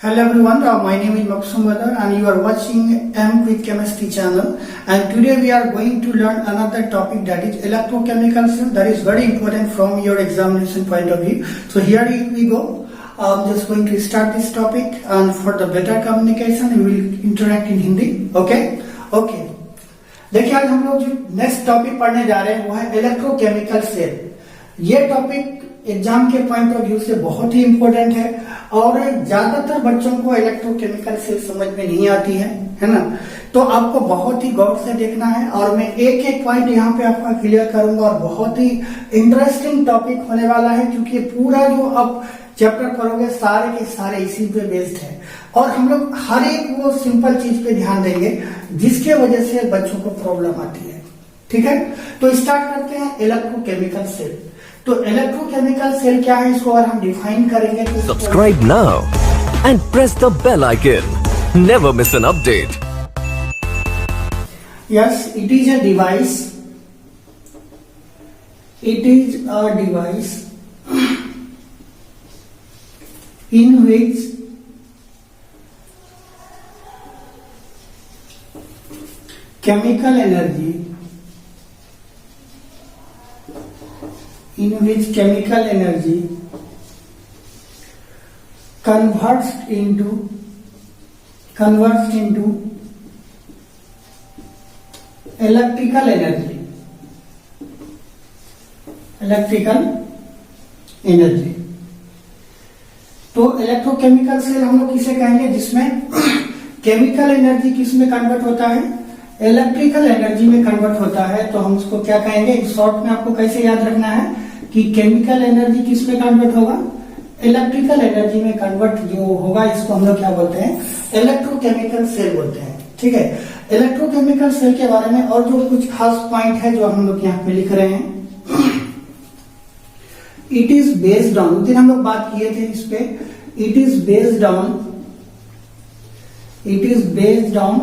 Hello everyone, my name is Maksum Badar and you are watching M Quick Chemistry channel, and today we are going to learn another topic, that is electrochemicals. That is very important from your examination point of view. So here we go. I'm just going to start this topic, and for the better communication we will interact in Hindi. Okay. देखिए आज हम लोग जो next topic पढ़ने जा रहे हैं वो है इलेक्ट्रोकेमिकल सेल। ये टॉपिक एग्जाम के पॉइंट ऑफ व्यू से बहुत ही इंपॉर्टेंट है और ज्यादातर बच्चों को इलेक्ट्रोकेमिकल सेल समझ में नहीं आती है ना। तो आपको बहुत ही गौर से देखना है और मैं एक एक पॉइंट यहाँ पे आपका क्लियर करूंगा और बहुत ही इंटरेस्टिंग टॉपिक होने वाला है, क्योंकि पूरा जो आप चैप्टर पढ़ोगे सारे के सारे इसी पे बेस्ड है और हम लोग हर एक वो सिंपल चीज पे ध्यान देंगे जिसके वजह से बच्चों को प्रॉब्लम आती है। ठीक है, तो स्टार्ट करते हैं इलेक्ट्रोकेमिकल सेल। तो इलेक्ट्रोकेमिकल सेल क्या है, इसको अगर हम डिफाइन करेंगे तो subscribe now and press the bell icon, never miss an update. Yes, it is a device, in which chemical energy converts into electrical energy। तो इलेक्ट्रोकेमिकल सेल हम लोग किसे कहेंगे, जिसमें केमिकल एनर्जी किस में कन्वर्ट होता है, इलेक्ट्रिकल एनर्जी में कन्वर्ट होता है। तो हम उसको क्या कहेंगे, शॉर्ट में आपको कैसे याद रखना है कि केमिकल एनर्जी किस में कन्वर्ट होगा, इलेक्ट्रिकल एनर्जी में कन्वर्ट जो होगा इसको हम लोग क्या बोलते हैं, इलेक्ट्रोकेमिकल सेल बोलते हैं। ठीक है, इलेक्ट्रोकेमिकल सेल के बारे में और जो कुछ खास पॉइंट है जो हम लोग यहाँ पे लिख रहे हैं, इट इज बेस्ड ऑन, उस दिन हम लोग बात किए थे इस पे, it is based on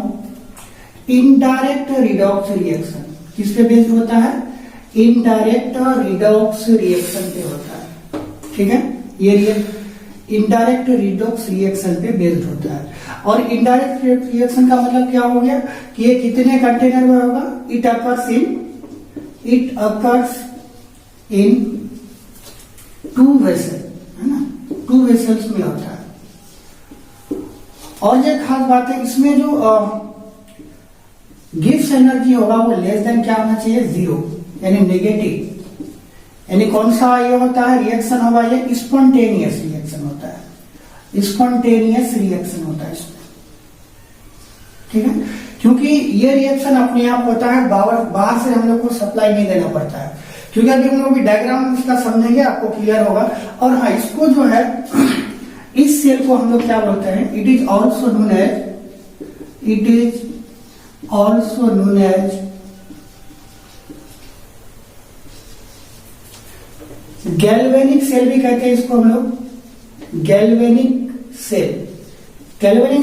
indirect redox reaction. किस पे बेस्ड होता है, इनडायरेक्ट रिडॉक्स रिएक्शन पे होता है। ठीक है, ये इनडायरेक्ट रिडॉक्स रिएक्शन पे बेस्ड होता है। और इनडायरेक्ट रिएक्शन का मतलब क्या हो गया कि ये कितने कंटेनर में होगा, it occurs in two vessel, है ना, टू वेसल्स में होता है। और ये खास बात है, इसमें जो गिव्स एनर्जी होगा वो लेस देन क्या होना चाहिए, 0, यानी नेगेटिव। यानी कौन सा ये होता है, रिएक्शन होगा ये स्पॉन्टेनियस रिएक्शन होता है, स्पॉन्टेनियस रिएक्शन होता है इसमें। ठीक है, क्योंकि ये रिएक्शन अपने आप होता है, बाहर से हम लोग को सप्लाई नहीं देना पड़ता है। क्योंकि अभी हम लोग डायग्राम इसका समझेंगे आपको क्लियर होगा। और हाँ, इसको जो है इस सेल को हम लोग क्या बोलते हैं, it is also known as galvanic cell भी कहते हैं इसको हम लोग, गैल्वेनिक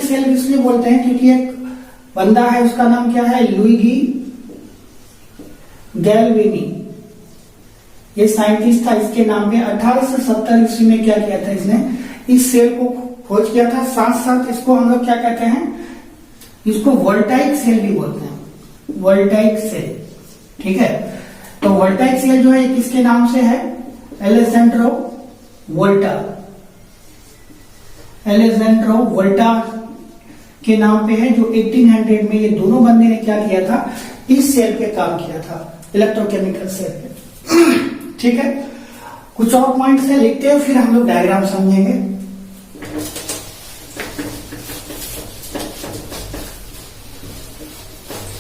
सेल इसलिए बोलते हैं क्योंकि एक बंदा है उसका नाम क्या है, लुइगी गैल्वेनी। ये साइंटिस्ट था, इसके नाम में 1870 ईस्वी में क्या किया था, इसने इस सेल को खोज किया था। साथ साथ इसको हम लोग क्या कहते हैं, इसको वोल्टाइक सेल भी बोलते हैं, वोल्टाइक सेल। ठीक है, तो वोल्टाइक सेल जो है किसके नाम से है, एलेजेंड्रो वोल्टा के नाम पे है, जो 1800 में ये दोनों बंदे ने क्या किया था, इस सेल पे काम किया था, इलेक्ट्रोकेमिकल सेल पे। ठीक है, कुछ और पॉइंट से लिखते हैं फिर हम लोग डायग्राम समझेंगे।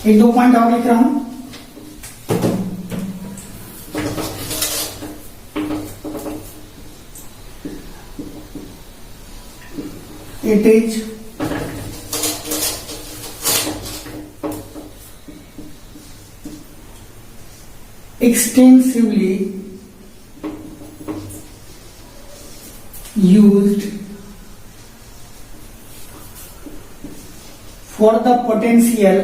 एक दो पॉइंट और लिख रहा हूं। It is extensively used for the potential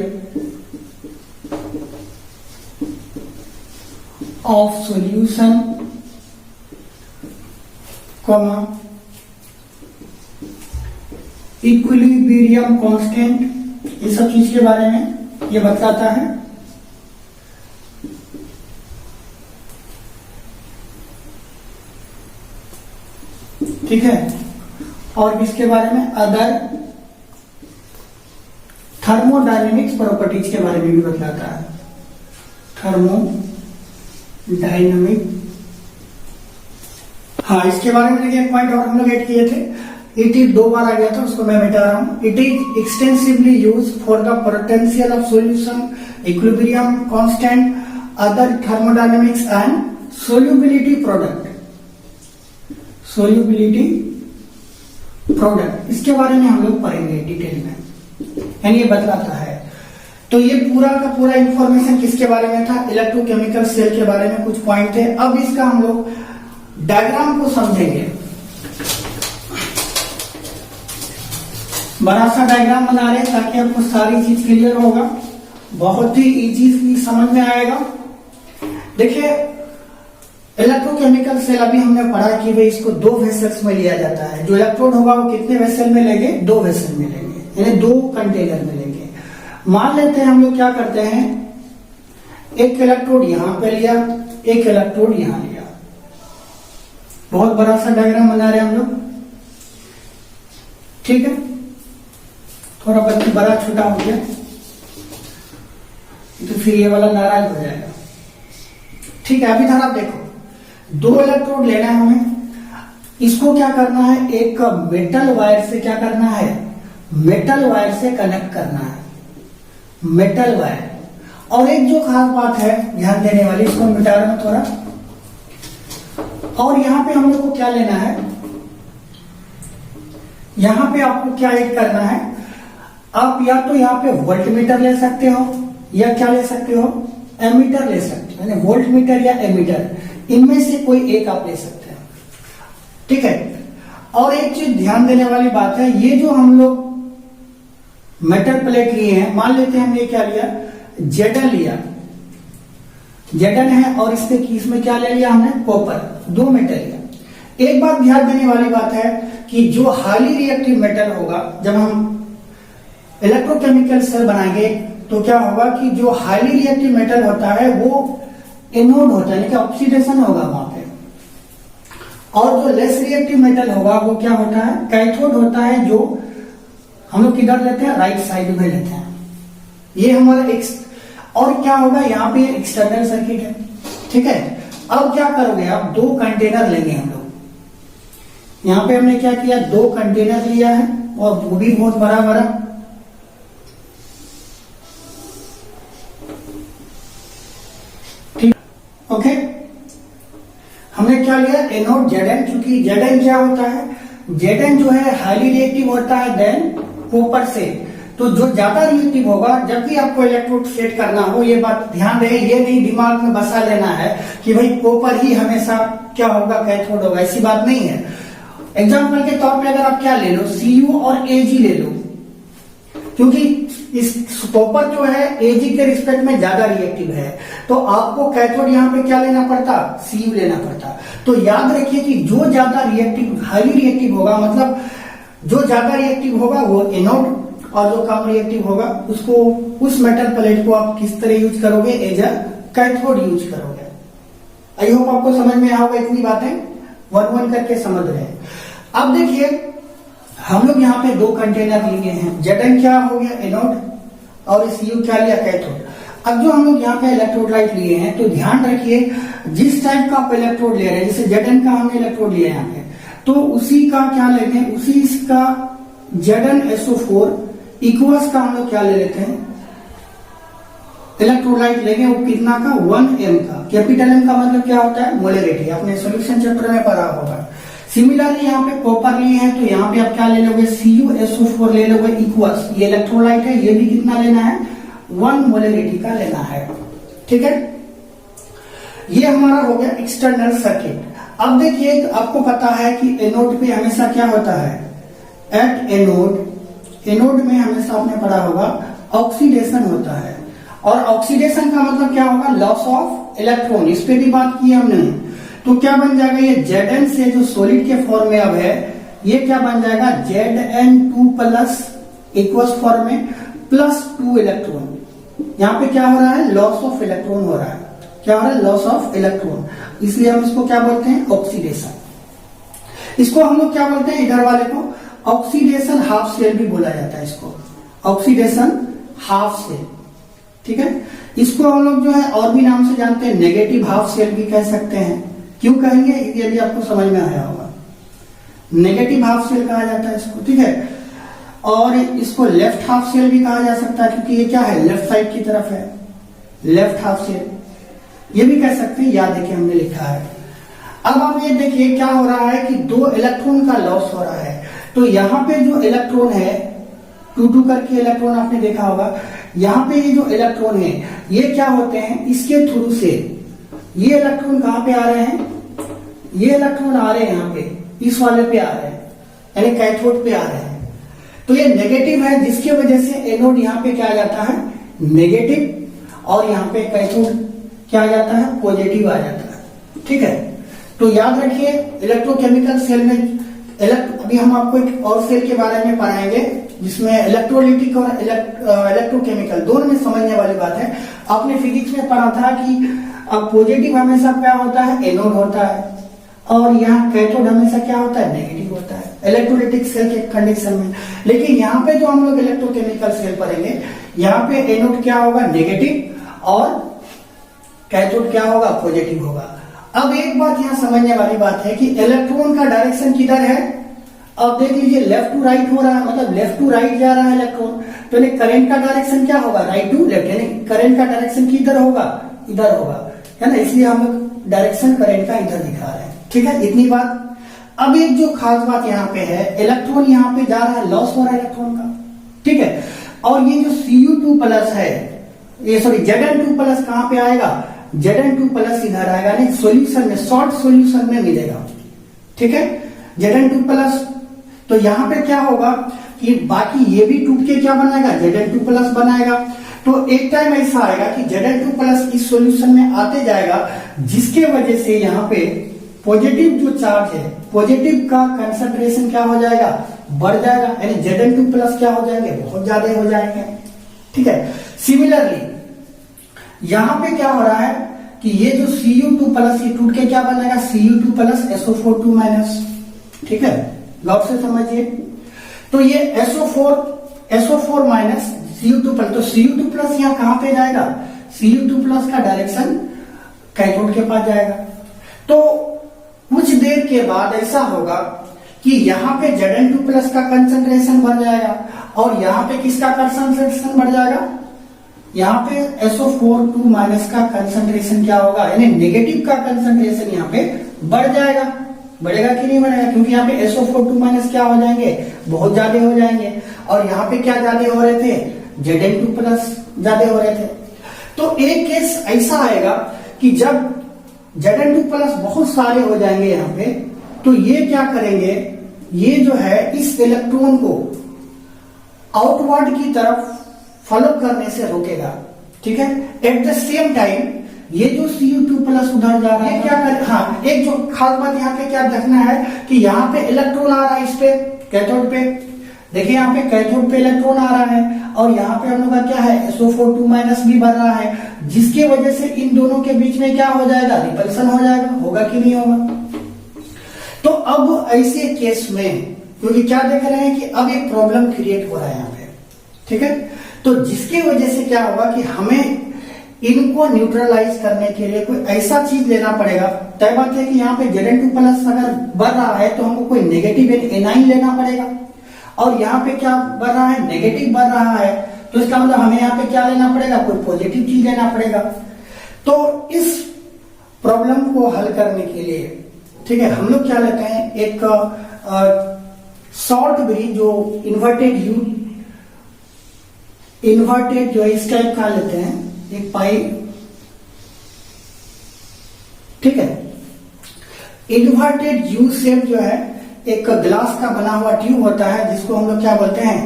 of solution, equilibrium constant, ये सब चीज के बारे में ये बताता है। ठीक है, और इसके बारे में अदर थर्मोडायनेमिक्स प्रॉपर्टीज के बारे में भी बताता है। थर्मोडायनेमिक, हाँ इसके बारे में देखिए एक पॉइंट और हम लोग ऐड किए थे, इट इज 2 बार आ गया था, उसको मैं मिटा रहा हूं। It is extensively use for the potential of solution, equilibrium constant, other thermodynamics and solubility product. Solubility product, इसके बारे में हम लोग पढ़ेंगे डिटेल में, यानी ये बतलाता है। तो ये पूरा का पूरा इंफॉर्मेशन किसके बारे में था? इलेक्ट्रोकेमिकल सेल के बारे में कुछ पॉइंट थे। अब इसका हम लोग डायग्राम को समझेंगे। बड़ा सा डायग्राम बना रहे हैं ताकि आपको सारी चीज क्लियर होगा, बहुत ही इजी समझ में आएगा। देखिए इलेक्ट्रोकेमिकल सेल अभी हमने पढ़ा कि भाई इसको 2 वेसल्स में लिया जाता है। जो इलेक्ट्रोड होगा वो कितने वेसल में लेंगे? 2 वेसल में लेंगे, यानी 2 कंटेनर में लेंगे। मान लेते हैं हम लोग क्या करते हैं, एक इलेक्ट्रोड यहां पे लिया, एक इलेक्ट्रोड यहां लिया। बहुत बड़ा सा डायग्राम बना रहे हैं हम लोग, ठीक है। थोड़ा बड़ा छोटा हो गया तो फिर ये वाला नाराज हो जाएगा, ठीक है। अभी धर आप देखो, 2 इलेक्ट्रोड लेना है हमें, इसको क्या करना है, एक मेटल वायर से क्या करना है, मेटल वायर से कनेक्ट करना है, मेटल वायर। और एक जो खास बात है ध्यान देने वाली, इसको मिटा रहा हूं थोड़ा, और यहां पे हम लोग को क्या लेना है, यहां पे आपको क्या ऐड करना है, आप या तो यहां पे वोल्टमीटर ले सकते हो या क्या ले सकते हो, एमीटर ले सकते हो, यानी वोल्टमीटर या एमीटर, इनमें से कोई एक आप ले सकते हैं, ठीक है। और एक चीज ध्यान देने वाली बात है, ये जो हम लोग मेटल प्लेट लिए हैं, मान लेते हैं हमने क्या लिया, जेडन लिया, जेडन है, और इसमें क्या ले लिया हमने, कॉपर, 2 मेटल लिया। एक बात ध्यान देने वाली बात है कि जो हाईली रिएक्टिव मेटल होगा, जब हम इलेक्ट्रोकेमिकल सेल बनाएंगे तो क्या होगा कि जो हाईली रिएक्टिव मेटल होता है वो एनोड होता है, ऑक्सीडेशन होगा वहां पे, और जो लेस रिएक्टिव मेटल होगा वो क्या होता है, कैथोड होता है, जो हम लोग किधर लेते हैं, राइट साइड में लेते हैं। ये हमारा और क्या होगा, यहाँ पे एक्सटर्नल सर्किट है, ठीक है। अब क्या करोगे आप, 2 कंटेनर लेंगे हम लोग। यहाँ पे हमने क्या किया, 2 कंटेनर लिया है, और वो भी बहुत बड़ा बड़ा, ठीक, ओके। हमने क्या लिया, एनोड जेडन, क्योंकि जेडन क्या होता है, जेडन जो है हाईली रिएक्टिव होता है देन कॉपर से, तो जो ज्यादा रिएक्टिव होगा, जब भी आपको इलेक्ट्रोड सेट करना हो, ये बात ध्यान रहे, ये नहीं दिमाग में बसा लेना है कि भाई कॉपर ही हमेशा क्या होगा, कैथोड होगा, ऐसी बात नहीं है। एग्जाम्पल के तौर पे अगर आप क्या ले लो, Cu और Ag ले लो, क्योंकि इस कॉपर जो है Ag के रिस्पेक्ट में ज्यादा रिएक्टिव है, तो आपको कैथोड यहाँ पे क्या लेना पड़ता, Cu लेना पड़ता। तो याद रखिए कि जो ज्यादा रिएक्टिव, हाईली रिएक्टिव होगा, मतलब जो ज्यादा रिएक्टिव होगा वो एनोड, और जो कम रिएक्टिव होगा उसको, उस मेटल प्लेट को आप किस तरह यूज करोगे, एज अ कैथोड यूज करोगे। आई होप आपको समझ में आया होगा, इतनी बातें 1-1 करके समझ रहे हैं। अब देखिए हम लोग यहाँ पे 2 कंटेनर लिए हैं, जेडन क्या हो गया, एनोड, और Cu क्या लिया, कैथोड। अब जो हम लोग यहाँ पे इलेक्ट्रोलाइट लिए हैं, तो ध्यान रखिए जिस टाइप का आप इलेक्ट्रोड ले रहे हैं, जैसे जेडन का हमने इलेक्ट्रोड लिया यहाँ पे, तो उसी का क्या लेंगे, उसी इसका जेडन SO4 इक्वस का हम लोग क्या ले लेते हैं, इलेक्ट्रोलाइट लेंगे, वो कितना का, 1m का। कैपिटल M का मतलब क्या होता है, मोलरिटी, आपने सॉल्यूशन चैप्टर में पढ़ा होगा। सिमिलरली यहाँ पे कॉपर लिए हैं, तो यहाँ पे आप क्या ले लोगे, CuSO4 ले लोगे इक्वस, ये इलेक्ट्रोलाइट है, ये भी कितना लेना है, 1 मोलरिटी का लेना है, ठीक है। ये हमारा हो गया एक्सटर्नल सर्किट। अब देखिए आपको पता है कि एनोड पे हमेशा क्या होता है, एट एनोड में हमेशा आपने पढ़ा होगा ऑक्सीडेशन होता है, और ऑक्सीडेशन का मतलब क्या होगा, लॉस ऑफ इलेक्ट्रॉन। इस पे भी बात की हमने, तो क्या बन जाएगा, ये Zn से जो सॉलिड के फॉर्म में अब है, ये क्या बन जाएगा, Zn2 प्लस इक्वस फॉर्म में प्लस 2 इलेक्ट्रॉन। यहाँ पे क्या हो रहा है, लॉस ऑफ इलेक्ट्रॉन हो रहा है। क्या हो रहा है, लॉस ऑफ इलेक्ट्रॉन। इसलिए हम इसको क्या बोलते हैं, ऑक्सीडेशन। इसको हम लोग क्या बोलते हैं, इधर वाले को ऑक्सीडेशन हाफ शेल भी बोला जाता है, इसको ऑक्सीडेशन हाफ शेल। ठीक है, इसको हम लोग जो है और भी नाम से जानते हैं, नेगेटिव हाफ शेल भी कह सकते हैं। क्यों कहेंगे, यदि आपको समझ में आया होगा, नेगेटिव हाफ शेल कहा जाता है इसको। ठीक है, और इसको लेफ्ट हाफ शेल भी कहा जा सकता है, क्योंकि ये क्या है, लेफ्ट साइड की तरफ है, लेफ्ट हाफ शेल ये भी कह सकते हैं। याद देखिए हमने लिखा है। अब आप ये देखिए क्या हो रहा है कि 2 इलेक्ट्रॉन का लॉस हो रहा है। तो यहाँ पे जो इलेक्ट्रॉन है, 2 करके इलेक्ट्रॉन आपने देखा होगा, यहाँ पे ये जो इलेक्ट्रॉन है ये क्या होते हैं, इसके थ्रू से ये इलेक्ट्रॉन कहां पे आ रहे हैं, ये इलेक्ट्रॉन आ रहे हैं यहाँ पे, इस वाले पे आ रहे हैं, यानी कैथोड पे आ रहे हैं। तो ये नेगेटिव है, जिसकी वजह से एनोड यहाँ पे क्या आ जाता है, नेगेटिव, और यहाँ पे कैथोड क्या आ जाता है, पॉजिटिव आ जाता है। ठीक है, तो याद रखिए इलेक्ट्रोकेमिकल सेल में अभी हम आपको एक और सेल के बारे में पढ़ाएंगे जिसमें इलेक्ट्रोलिटिक और इलेक्ट्रोकेमिकल दोनों में समझने वाली बात है। आपने फिजिक्स में पढ़ा था कि पॉजिटिव हमेशा क्या होता है, एनोड होता है, और यहाँ कैथोड हमेशा क्या होता है, नेगेटिव होता है इलेक्ट्रोलिटिक सेल के कंडीशन में। लेकिन यहाँ पे जो हम लोग इलेक्ट्रोकेमिकल सेल पढ़ेंगे, यहाँ पे एनोड क्या होगा, नेगेटिव, और कैथोड क्या होगा, पॉजिटिव होगा। अब एक बात यहाँ समझने वाली बात है कि इलेक्ट्रॉन का डायरेक्शन किधर है। अब देख लीजिए लेफ्ट टू राइट हो रहा है, मतलब लेफ्ट टू राइट जा रहा है इलेक्ट्रॉन, तो करंट का डायरेक्शन क्या होगा, राइट टू लेफ्ट, यानी करंट का डायरेक्शन किधर होगा, इधर होगा, है ना। इसलिए हम लोग डायरेक्शन करंट का इधर दिखा रहे हैं। ठीक है, इतनी बात। अब एक जो खास बात यहाँ पे है, इलेक्ट्रॉन यहाँ पे जा रहा है, लॉस हो रहा है इलेक्ट्रॉन का। ठीक है, और ये जो Cu2 प्लस है, ये सॉरी Zn2 प्लस कहां पे आएगा, Zn2 प्लस इधर आएगा, नहीं सॉल्यूशन में, शॉर्ट सॉल्यूशन में मिलेगा। ठीक है, Zn2 प्लस, तो यहां पे क्या होगा कि बाकी ये भी टूट के क्या बनाएगा, Zn2 प्लस बनाएगा। तो एक टाइम ऐसा आएगा कि Zn2 प्लस इस सॉल्यूशन में आते जाएगा, जिसके वजह से यहाँ पे पॉजिटिव जो चार्ज है, पॉजिटिव का कंसंट्रेशन क्या हो जाएगा, बढ़ जाएगा, यानी Zn2 प्लस क्या हो जाएंगे, बहुत ज्यादा हो जाएंगे। ठीक है, सिमिलरली यहां पे क्या हो रहा है कि ये जो Cu2 प्लस ये टूट के क्या बनाएगा, Cu2 प्लस SO4 माइनस। ठीक है, गौर से समझिए। तो ये SO4 माइनस Cu2 प्लस, तो Cu2 प्लस यहाँ कहां पे जाएगा, Cu2 प्लस का डायरेक्शन कैथोड के पास जाएगा। तो कुछ देर के बाद ऐसा होगा कि यहाँ पे Zn2 प्लस का कंसंट्रेशन बढ़ जाएगा, और यहाँ पे किसका कंसंट्रेशन बढ़ जाएगा, यहाँ पे SO4 माइनस का कंसंट्रेशन क्या होगा, यानी नेगेटिव का कंसंट्रेशन यहाँ पे बढ़ जाएगा। बढ़ेगा कि नहीं बढ़ेगा, क्योंकि यहाँ पे SO4 माइनस क्या हो जाएंगे, बहुत ज्यादा हो जाएंगे, और यहाँ पे क्या ज्यादा हो रहे थे, Zn2 प्लस ज्यादा हो रहे थे। तो एक केस ऐसा आएगा कि जब Zn2 प्लस बहुत सारे हो जाएंगे यहाँ पे, तो ये क्या करेंगे, ये जो है इस इलेक्ट्रॉन को आउटवर्ड की तरफ फॉलो करने से रोकेगा। ठीक है, एट द सेम टाइम ये जो Cu2 प्लस उधर जा रहा है, क्या कर, हाँ एक जो खास बात यहाँ पे क्या देखना है कि यहाँ पे इलेक्ट्रॉन आ रहा है, इस पे कैथोड पे, देखिए यहाँ पे कैथोड पे इलेक्ट्रॉन आ रहा है, और यहाँ पे हम लोग का क्या है, SO4 माइनस भी बढ़ रहा है, जिसकी वजह से इन दोनों के बीच में क्या हो जाएगा, रिपल्सन हो जाएगा। होगा कि नहीं होगा। तो अब ऐसे केस में, क्योंकि क्या देख रहे हैं कि अब एक प्रॉब्लम क्रिएट हो रहा है यहाँ पे। ठीक है, तो जिसकी वजह से क्या होगा कि हमें इनको न्यूट्रलाइज करने के लिए कोई ऐसा चीज लेना पड़ेगा। तय बात है कि यहाँ पे Zn2 प्लस अगर बढ़ रहा है तो हमको कोई नेगेटिव एनाइन लेना पड़ेगा, और यहाँ पे क्या बढ़ रहा है, नेगेटिव बढ़ रहा है, तो इसका मतलब हमें यहाँ पे क्या लेना पड़ेगा, कोई पॉजिटिव चीज लेना पड़ेगा। तो इस प्रॉब्लम को हल करने के लिए, ठीक है, हम लोग क्या लेते हैं, एक शॉर्ट ब्रिज जो इन्वर्टेड जो इस टाइप का लेते हैं, एक पाइप। ठीक है, इन्वर्टेड यू शेप जो है, एक ग्लास का बना हुआ ट्यूब होता है, जिसको हम लोग क्या बोलते हैं,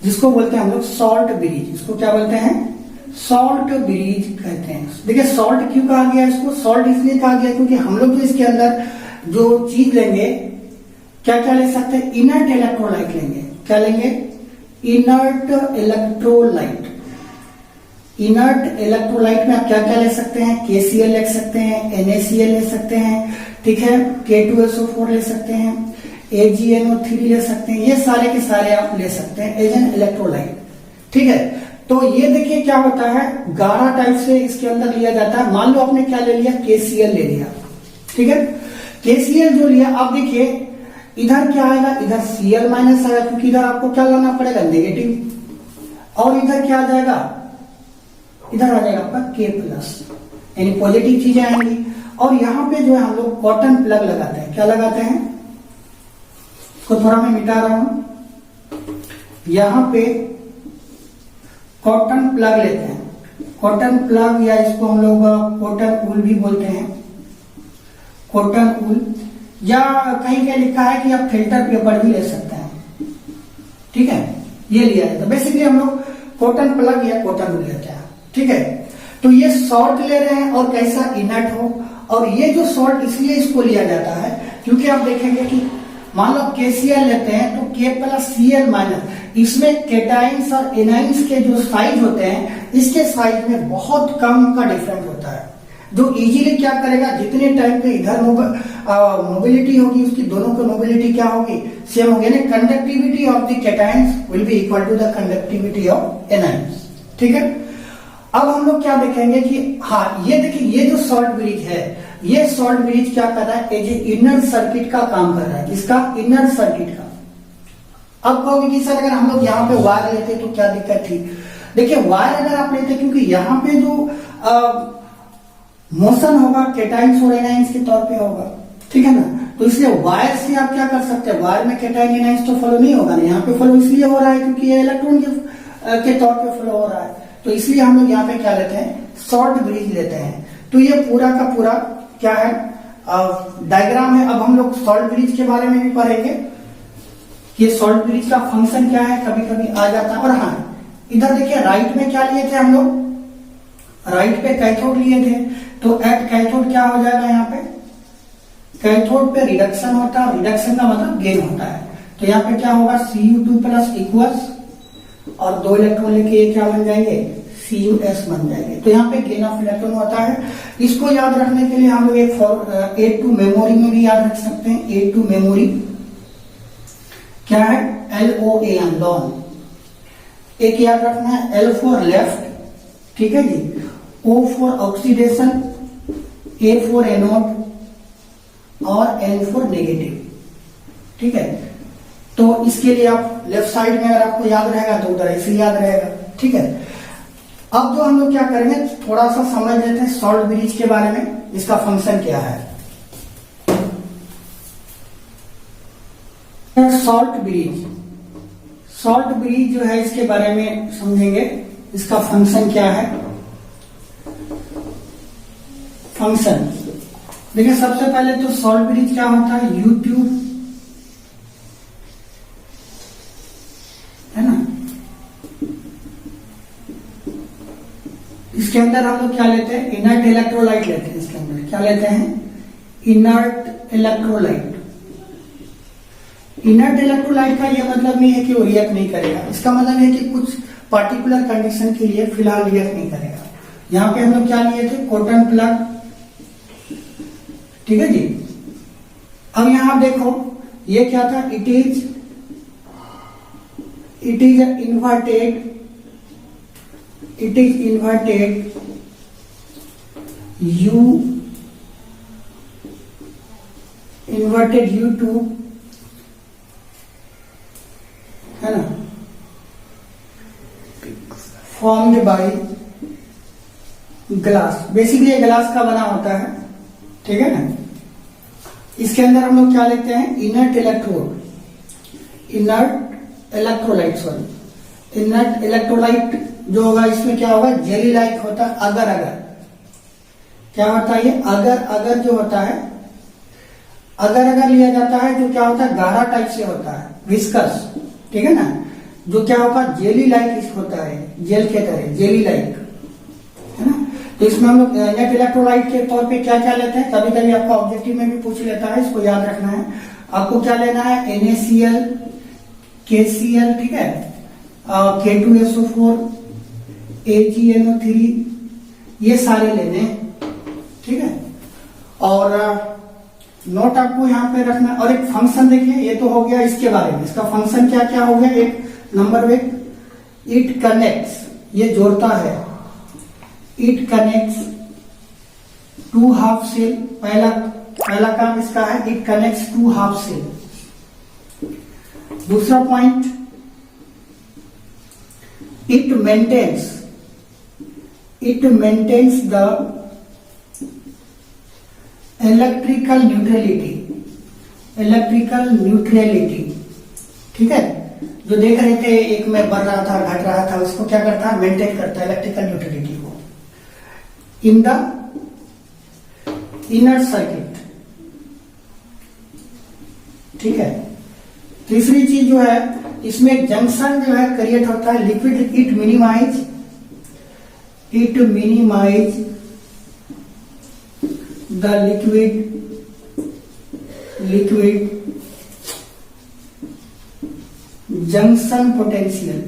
जिसको बोलते हैं हम लोग सॉल्ट ब्रिज। इसको क्या बोलते हैं, सॉल्ट ब्रिज कहते हैं। देखिए सॉल्ट क्यों कहा गया, इसको सॉल्ट इसलिए कहा गया क्योंकि हम लोग जो इसके अंदर जो चीज लेंगे, क्या क्या ले सकते हैं, इनर्ट इलेक्ट्रोलाइट लेंगे। क्या लेंगे, इनर्ट इलेक्ट्रोलाइट। इनर्ट इलेक्ट्रोलाइट में आप क्या क्या ले सकते हैं, KCl ले सकते हैं, NaCl ले सकते हैं, ठीक है, K2SO4 ले सकते हैं, AgNO3 ले सकते हैं, ये सारे के सारे आप ले सकते हैं एज एन इलेक्ट्रोलाइट, ठीक है। तो ये देखिए क्या होता है, गाढ़ा टाइप से इसके अंदर लिया जाता है। मान लो आपने क्या ले लिया, KCl ले लिया, ठीक है। KCl जो लिया, आप देखिए इधर क्या आएगा, इधर Cl माइनस आएगा, क्योंकि इधर आपको क्या लाना पड़ेगा, नेगेटिव, और इधर क्या आ जाएगा, इधर आ जाएगा आपका K प्लस, यानी पॉजिटिव चीजें आएंगी। और यहाँ पे जो है हम लोग कॉटन प्लग लगाते हैं। क्या लगाते हैं, इसको थोड़ा मैं मिटा रहा हूं, यहाँ पे कॉटन प्लग लेते हैं। कॉटन प्लग, या इसको हम लोग कॉटन ऊल भी बोलते हैं, कॉटन ऊल, या कहीं क्या लिखा है कि आप फिल्टर पेपर भी ले सकते हैं, ठीक है, ये लिया है। तो बेसिकली हम लोग कॉटन प्लग या कॉटन ऊल लेते हैं, ठीक है। तो ये सॉल्ट ले रहे हैं और कैसा, इनर्ट हो। और ये जो सॉल्ट इसलिए इसको लिया जाता है क्योंकि आप देखेंगे कि मान लो KCl लेते हैं तो K प्लस Cl माइनस, इसमें केटाइंस और एनाइंस के जो साइज होते हैं, इसके साइज में बहुत कम का डिफरेंस होता है, जो इजीली क्या करेगा, जितने टाइम पे इधर मोबिलिटी होगी उसकी दोनों की मोबिलिटी क्या होगी, सेम होगी, यानी conductivity of the cations will be equal to the conductivity of anions, ठीक है। अब हम लोग क्या देखेंगे कि हाँ, ये देखिए ये जो सॉल्ट ब्रिज है, ये सॉल्ट ब्रिज क्या कर रहा है, एज इनर सर्किट का काम कर रहा है। किसका, इनर सर्किट का। अब कहोगे कि सर अगर हम लोग यहाँ पे वायर लेते तो क्या दिक्कत थी। देखिए वायर अगर आप लेते, क्योंकि यहाँ पे जो मोशन होगा केटाइंस और एनाइंस के तौर पे होगा, ठीक है ना, तो इसलिए वायर से आप क्या कर सकते हैं, वायर में केटाइन एनाइंस तो फॉलो नहीं होगा ना, यहाँ पे फॉलो इसलिए हो रहा है क्योंकि ये इलेक्ट्रॉन के तौर पे फ्लो हो रहा है। तो इसलिए हम लोग यहाँ पे क्या लेते हैं, शॉर्ट ब्रिज लेते हैं। तो ये पूरा का पूरा क्या है, डायग्राम है। अब हम लोग सॉल्ट ब्रिज के बारे में भी पढ़ेंगे, ये सॉल्ट ब्रिज का फंक्शन क्या है, कभी कभी आ जाता है। और हाँ, इधर देखिए राइट में क्या लिए थे हम लोग, राइट पे कैथोड लिए थे, तो एट कैथोड क्या हो जाएगा, यहाँ पे कैथोड पे रिडक्शन होता है, रिडक्शन का मतलब गेन होता है। तो यहाँ पे क्या होगा, Cu2 प्लस इक्वल्स, और 2 इलेक्ट्रॉन लेके ये क्या बन जाएंगे, CuS बन जाएंगे। तो यहाँ पे गेन ऑफ इलेक्ट्रॉन होता है। इसको याद रखने के लिए हम लोग एक A2 मेमोरी में भी याद रख सकते हैं। A2 मेमोरी क्या है, LOAN लॉन, एक याद रखना है, L फॉर लेफ्ट, ठीक है जी, O for oxidation, A for anode, और N फॉर नेगेटिव, ठीक है। तो इसके लिए आप लेफ्ट साइड में अगर आपको याद रहेगा तो उधर ऐसे याद रहेगा, ठीक है। अब जो हम लोग क्या करेंगे, थोड़ा सा समझ लेते हैं सॉल्ट ब्रिज के बारे में, इसका फंक्शन क्या है। सॉल्ट ब्रिज, सॉल्ट ब्रिज जो है इसके बारे में समझेंगे, इसका फंक्शन क्या है। फंक्शन देखिए, सबसे पहले तो सॉल्ट ब्रिज क्या होता है, यू ट्यूब, है ना। इसके अंदर हम लोग क्या लेते हैं, इनर्ट इलेक्ट्रोलाइट लेते हैं। इसके अंदर क्या लेते हैं, इनर्ट इलेक्ट्रोलाइट। इनर्ट इलेक्ट्रोलाइट का यह मतलब नहीं है कि वो रिएक्ट नहीं करेगा, इसका मतलब है कि कुछ पार्टिकुलर कंडीशन के लिए फिलहाल रिएक्ट नहीं करेगा। यहाँ पे हम लोग क्या लिए थे, कॉटन प्लग, ठीक है जी। अब यहां देखो ये क्या था, it is inverted, it is inverted inverted U2, है ना, formed by ग्लास। बेसिकली ये ग्लास का बना होता है, ठीक है ना। इसके अंदर हम लोग क्या लेते हैं, inert electrode, inert electrolyte, sorry inert electrolyte जो होगा इसमें क्या होगा, जेली लाइक होता है। अगर अगर क्या होता है, ये अगर जो होता है, अगर लिया जाता है, जो क्या होता है, गाढ़ा टाइप से होता है, विस्कस, ठीक है ना, जो क्या होगा, जेली लाइक होता है, जेल के तरह, जेली लाइक, है ना। तो इसमें हम लोग नेट इलेक्ट्रोलाइट के तौर पे क्या क्या लेते हैं, कभी कभी आपका ऑब्जेक्टिव में भी पूछ लेता है, इसको याद रखना है। आपको क्या लेना है, NaCl, KCl, ठीक है, K2SO4, AgNO3, ये सारे लेने हैं, ठीक है। और नोट आपको यहां पे रखना। और एक फंक्शन देखिए, ये तो हो गया इसके बारे में, इसका फंक्शन क्या क्या हो गया। एक नंबर एक, इट कनेक्ट्स, ये जोड़ता है, it connects to half cell, पहला काम इसका है, it connects to half cell. दूसरा point, it maintains the electrical neutrality, ठीक है। जो देख रहे थे एक में बढ़ रहा था घट रहा था, उसको क्या करता है, मेंटेन करता है इलेक्ट्रिकल न्यूट्रलिटी को इन द इनर सर्किट, ठीक है। तीसरी चीज जो है, इसमें जंक्शन जो है क्रिएट होता है liquid, it minimise the liquid junction potential,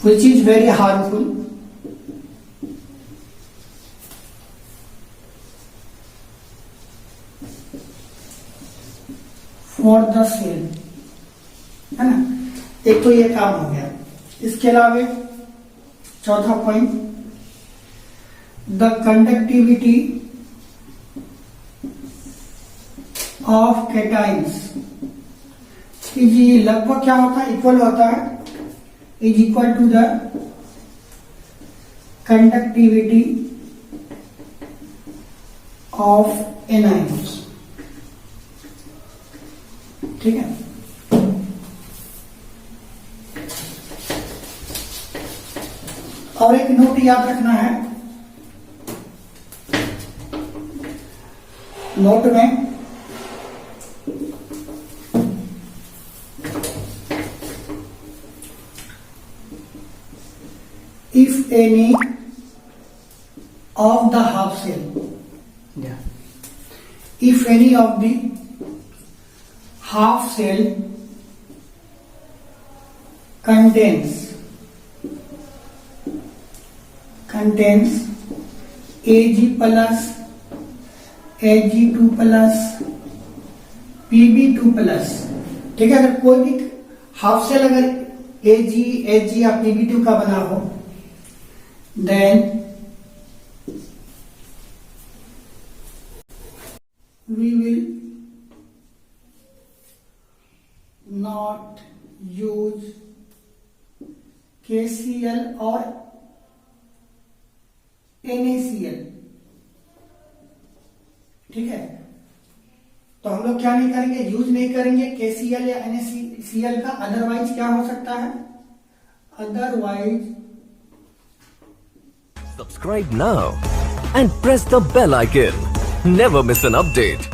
which is very harmful for the cell, है ना। एक तो ये काम हो गया। इसके अलावा चौथा point, the conductivity of cations is लगभग क्या होता है, इक्वल होता है, is equal to the conductivity of anions, ठीक है। और एक नोट याद रखना है, नोट में if any of the half cell, if any of the half cell contains Ag plus, Ag2 plus, Pb2 plus, ठीक है। अगर कोई भी हाफ सेल अगर Ag या Pb2 का बना हो, then we will not use KCl or NaCl, ठीक है। तो हम लोग क्या नहीं करेंगे, यूज नहीं करेंगे KCl या NaCl का। अदरवाइज क्या हो सकता है, otherwise Subscribe now and press the bell icon. Never miss an update.